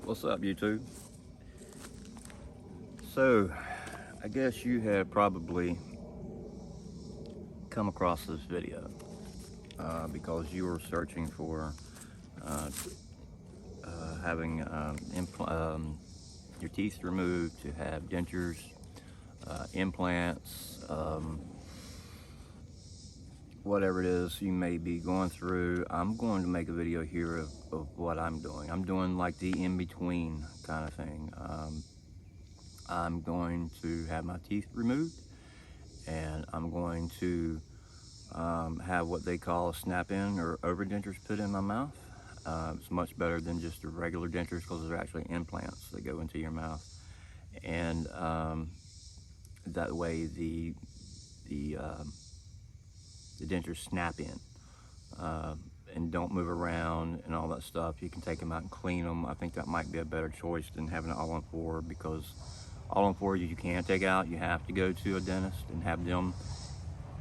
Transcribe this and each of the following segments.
What's up, YouTube? So, I guess you have probably come across this video because you were searching for uh, having your teeth removed to have dentures, implants, whatever it is you may be going through. I'm going to make a video here of what I'm doing. I'm doing like the in-between kind of thing. I'm going to have my teeth removed, and I'm going to have what they call a snap-in or overdentures put in my mouth. It's much better than just the regular dentures because they're actually implants that go into your mouth, and that way the dentures snap in and don't move around and all that stuff. You can take them out and clean them. I think that might be a better choice than having an all-on-4, because all-on-4 you can't take out. You have to go to a dentist and have them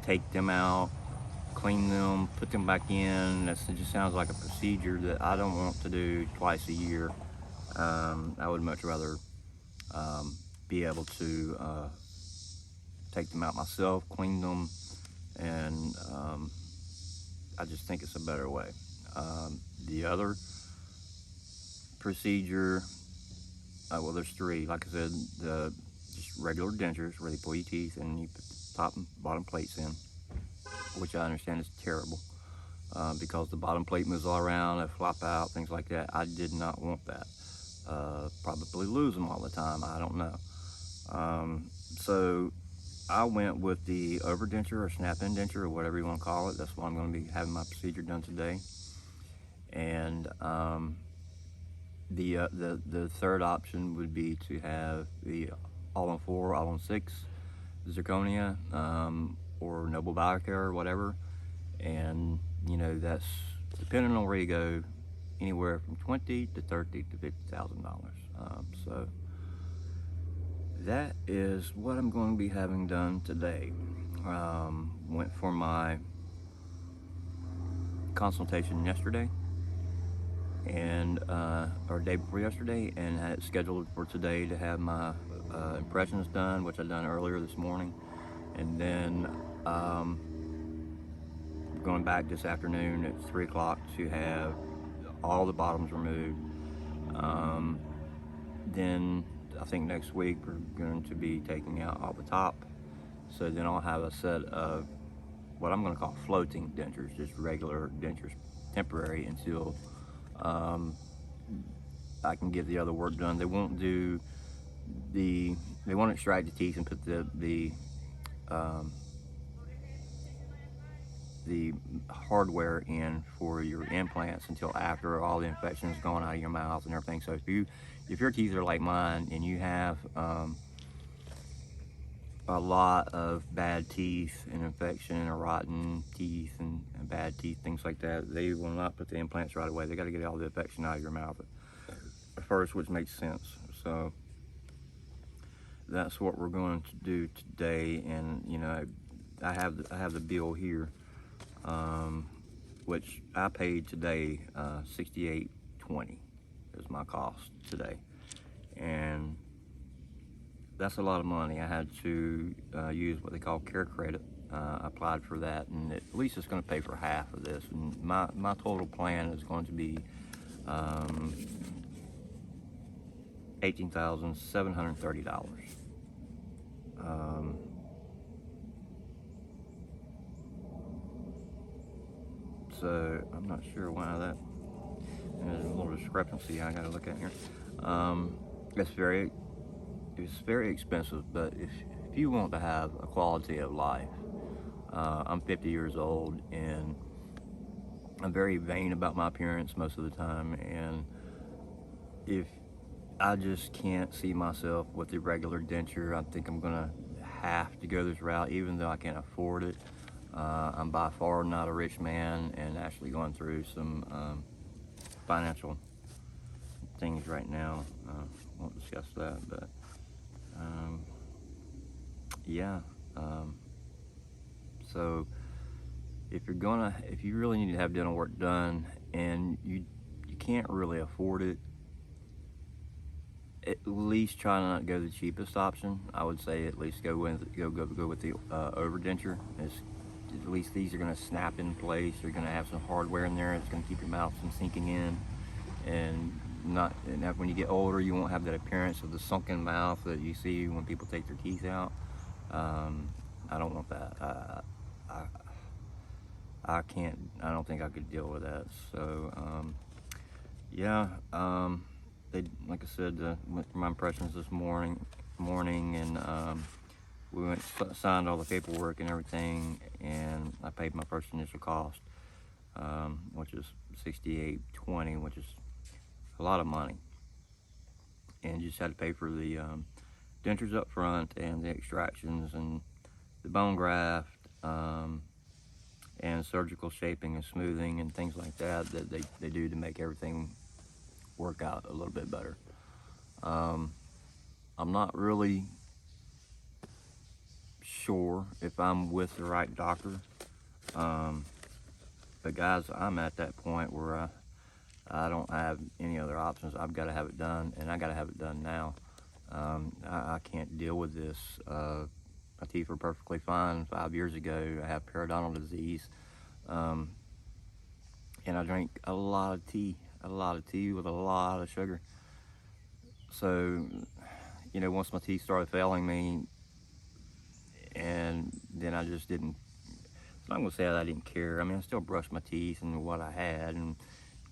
take them out, clean them, put them back in. It just sounds like a procedure that I don't want to do twice a year. I would much rather be able to take them out myself, clean them, and I just think it's a better way. The other procedure, well, there's three. Like I said, just regular dentures where they pull your teeth and you put the top and bottom plates in, which I understand is terrible because the bottom plate moves all around, they flop out, things like that. I did not want that. Probably lose them all the time, I don't know. So I went with the overdenture or snap-in denture or whatever you want to call it. That's what I'm going to be having my procedure done today. And the third option would be to have the all-on-4, all-on-6 zirconia or Noble Biocare or whatever. And you know, that's depending on where you go, anywhere from $20,000 to $30,000 to $50,000. So that is what I'm going to be having done today. Went for my consultation yesterday, and or day before yesterday, and had it scheduled for today to have my impressions done, which I done earlier this morning, and then going back this afternoon at 3 o'clock to have all the bottoms removed. Then I think next week we're going to be taking out all the top. So then I'll have a set of what I'm going to call floating dentures, just regular dentures, temporary, until I can get the other work done. They won't do they won't extract the teeth and put the hardware in for your implants until after all the infection is gone out of your mouth and everything. So if your teeth are like mine and you have a lot of bad teeth and infection and rotten teeth and bad teeth, things like that, they will not put the implants right away. They got to get all the infection out of your mouth at first, which makes sense. So that's what we're going to do today. And you know, I have the bill here, which I paid today. $68.20 is my cost today, and that's a lot of money. I had to use what they call care credit. I applied for that, and at least it's going to pay for half of this. And my total plan is going to be $18,730. So I'm not sure why that. There's a little discrepancy I got to look at here. It's very expensive, but if you want to have a quality of life, I'm 50 years old and I'm very vain about my appearance most of the time, and if I just can't see myself with the regular denture, I think I'm gonna have to go this route, even though I can't afford it. I'm by far not a rich man and actually going through some financial things right now. Won't discuss that, but yeah. So if you really need to have dental work done and you can't really afford it, at least try not to go the cheapest option. I would say at least go with the overdenture. At least these are going to snap in place. You're going to have some hardware in there. It's going to keep your mouth from sinking in, and when you get older, you won't have that appearance of the sunken mouth that you see when people take their teeth out. I don't want that. I can't. I don't think I could deal with that. So yeah. Like I said, went through my impressions this morning, and we went signed all the paperwork and everything, and I paid my first initial cost, which is $68.20, which is a lot of money, and just had to pay for the dentures up front and the extractions and the bone graft, and surgical shaping and smoothing and things like that they do to make everything work out a little bit better. I'm not really sure if I'm with the right doctor, but guys, I'm at that point where I don't have any other options. I've got to have it done, and I got to have it done now. I can't deal with this. My teeth were perfectly fine 5 years ago. I have periodontal disease, and I drink a lot of tea with a lot of sugar. So, once my teeth started failing me, and then I just didn't, I'm not gonna say that I didn't care. I mean, I still brushed my teeth and what I had and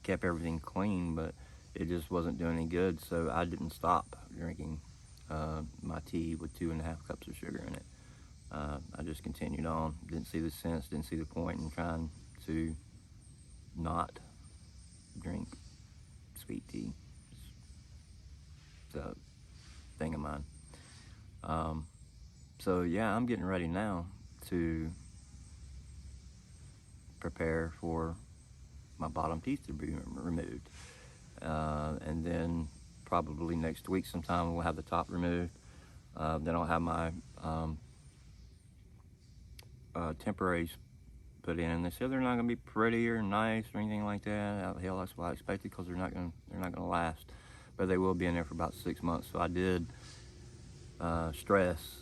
kept everything clean, but it just wasn't doing any good. So I didn't stop drinking my tea with 2.5 cups of sugar in it. I just continued on. Didn't see the sense, didn't see the point in trying to not drink sweet tea. It's a thing of mine. So yeah, I'm getting ready now to prepare for my bottom teeth to be removed, and then probably next week sometime we'll have the top removed. Then I'll have my temporaries put in, and they said they're not going to be pretty or nice or anything like that. Hell, that's what I expected, because they're not going to last, but they will be in there for about 6 months. So I did stress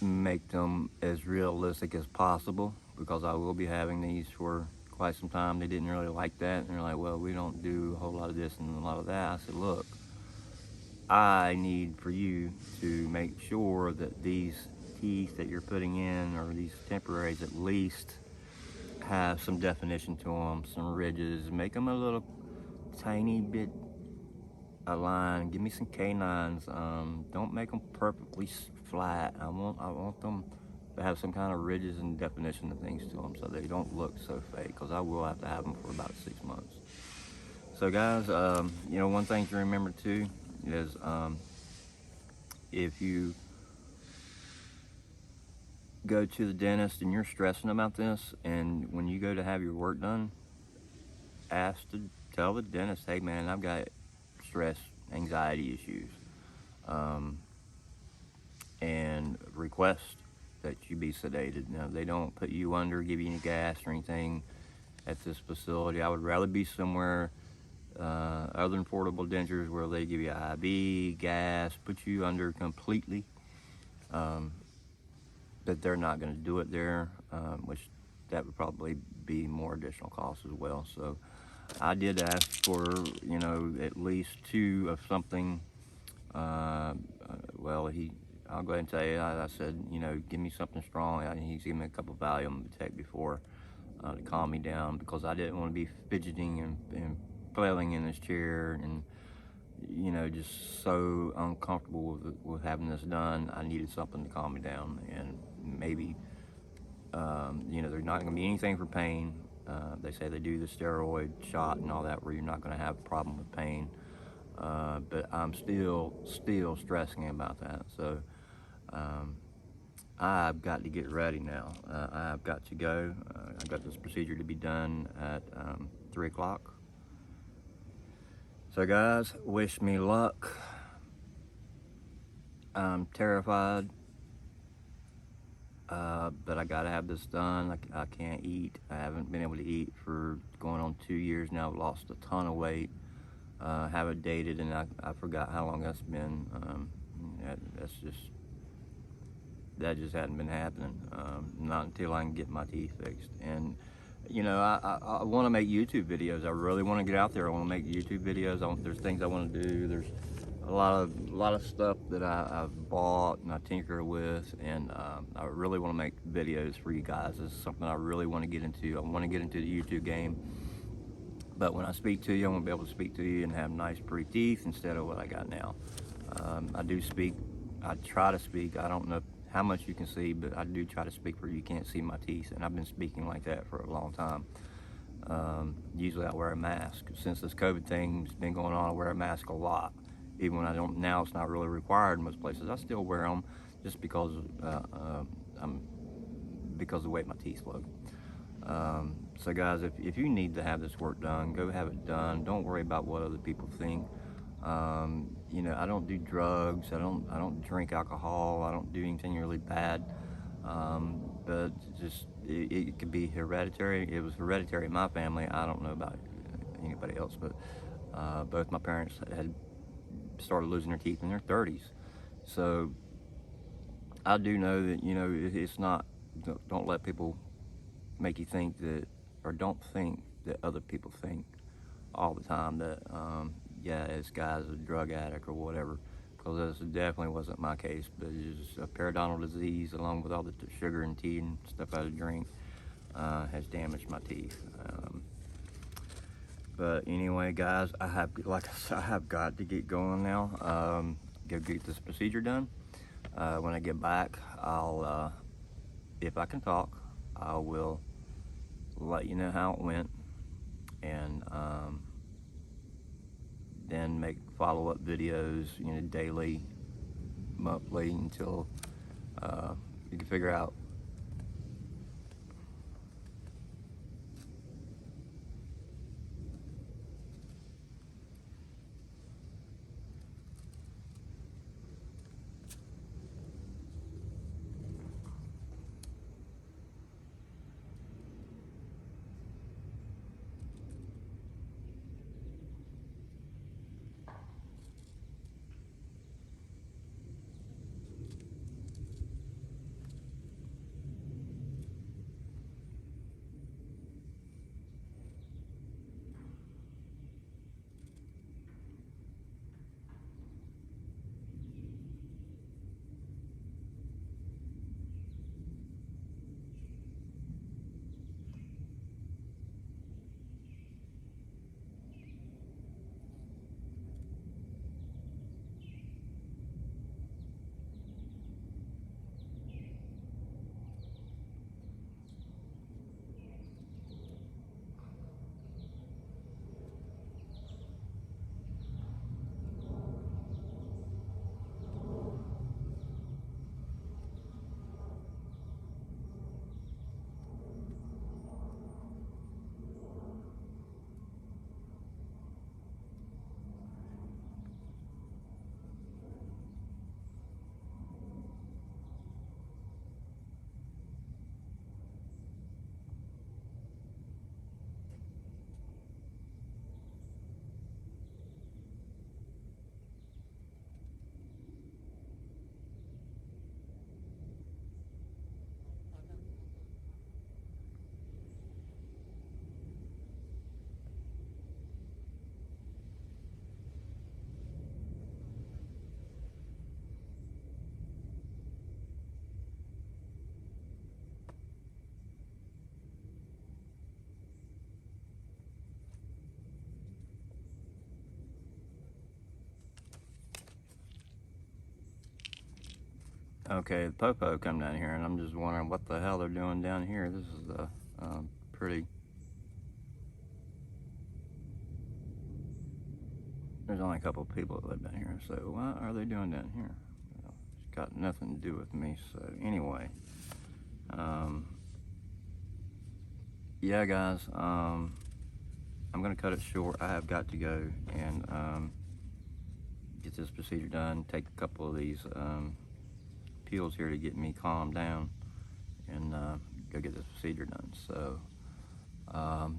make them as realistic as possible, because I will be having these for quite some time. They didn't really like that, and they're like, well, we don't do a whole lot of this and a lot of that. I said, look, I need for you to make sure that these teeth that you're putting in, or these temporaries, at least have some definition to them, some ridges, make them a little tiny bit aligned. Give me some canines. Don't make them perfectly flat. I want them to have some kind of ridges and definition and things to them, so they don't look so fake, because I will have to have them for about 6 months. So guys, one thing to remember too is if you go to the dentist and you're stressing about this, and when you go to have your work done, tell the dentist, hey man, I've got stress, anxiety issues, and request that you be sedated. Now, they don't put you under, give you any gas or anything at this facility. I would rather be somewhere other than Portable Dentures, where they give you IV, gas, put you under completely. But they're not going to do it there, which that would probably be more additional costs as well. So I did ask for, at least 2 of something. I'll go ahead and tell you, I said, give me something strong. He's given me a couple of Valium to take before to calm me down, because I didn't want to be fidgeting and flailing in this chair and, just so uncomfortable with having this done. I needed something to calm me down, and maybe, there's not going to be anything for pain. They say they do the steroid shot and all that, where you're not going to have a problem with pain. But I'm still stressing about that. So I've got to get ready now. I've got to go. I've got this procedure to be done at 3 o'clock. So guys, wish me luck. I'm terrified, but I gotta have this done. I can't eat. I haven't been able to eat for going on 2 years now. I've lost a ton of weight. have it dated, and I forgot how long that's been. That just hadn't been happening. Not until I can get my teeth fixed. And you know, I want to make YouTube videos. I really want to get out there. I want to make YouTube videos. There's things I want to do. There's a lot of stuff that I've bought and I tinker with, and I really want to make videos for you guys. This is something I really want to get into. I want to get into the YouTube game. But when I speak to you, I want to be able to speak to you and have nice, pretty teeth instead of what I got now. I do speak. I try to speak. I don't know how much you can see, but I do try to speak where you can't see my teeth, and I've been speaking like that for a long time. Usually I wear a mask. Since this COVID thing's been going on, I wear a mask a lot. Even when I don't, now it's not really required in most places. I still wear them just because because of the way my teeth look. So guys, if you need to have this work done, go have it done. Don't worry about what other people think. You know, I don't do drugs. I don't drink alcohol. I don't do anything really bad. But just it could be hereditary. It was hereditary in my family. I don't know about anybody else, but both my parents had started losing their teeth in their 30s. So I do know that, you know, it's not. Don't let people make you think that, or don't think that other people think all the time that yeah, this guy's a drug addict or whatever, because this definitely wasn't my case. But it's a periodontal disease, along with all the sugar and tea and stuff I drink, has damaged my teeth. But anyway, guys, like I said, I have got to get going now. Go get this procedure done. When I get back, I'll, if I can talk, I will let you know how it went, and then make follow-up videos, you know, daily, monthly, until you can figure out. Okay, the popo come down here, and I'm just wondering what the hell they're doing down here. This is the pretty. There's only a couple of people that live down here, so what are they doing down here? Well, it's got nothing to do with me. So anyway, yeah, guys, I'm gonna cut it short. I have got to go and get this procedure done. Take a couple of these pills here to get me calmed down, and go get this procedure done. So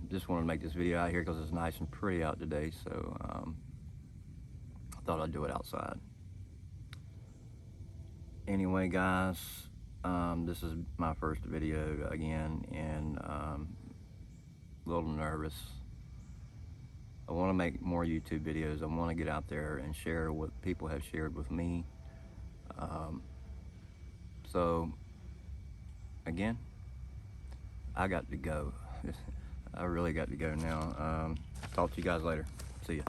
just wanted to make this video out here because it's nice and pretty out today. So I thought I'd do it outside. Anyway, guys, this is my first video again, and a little nervous. I want to make more YouTube videos. I want to get out there and share what people have shared with me. So, again, I got to go. I really got to go now. Talk to you guys later. See ya.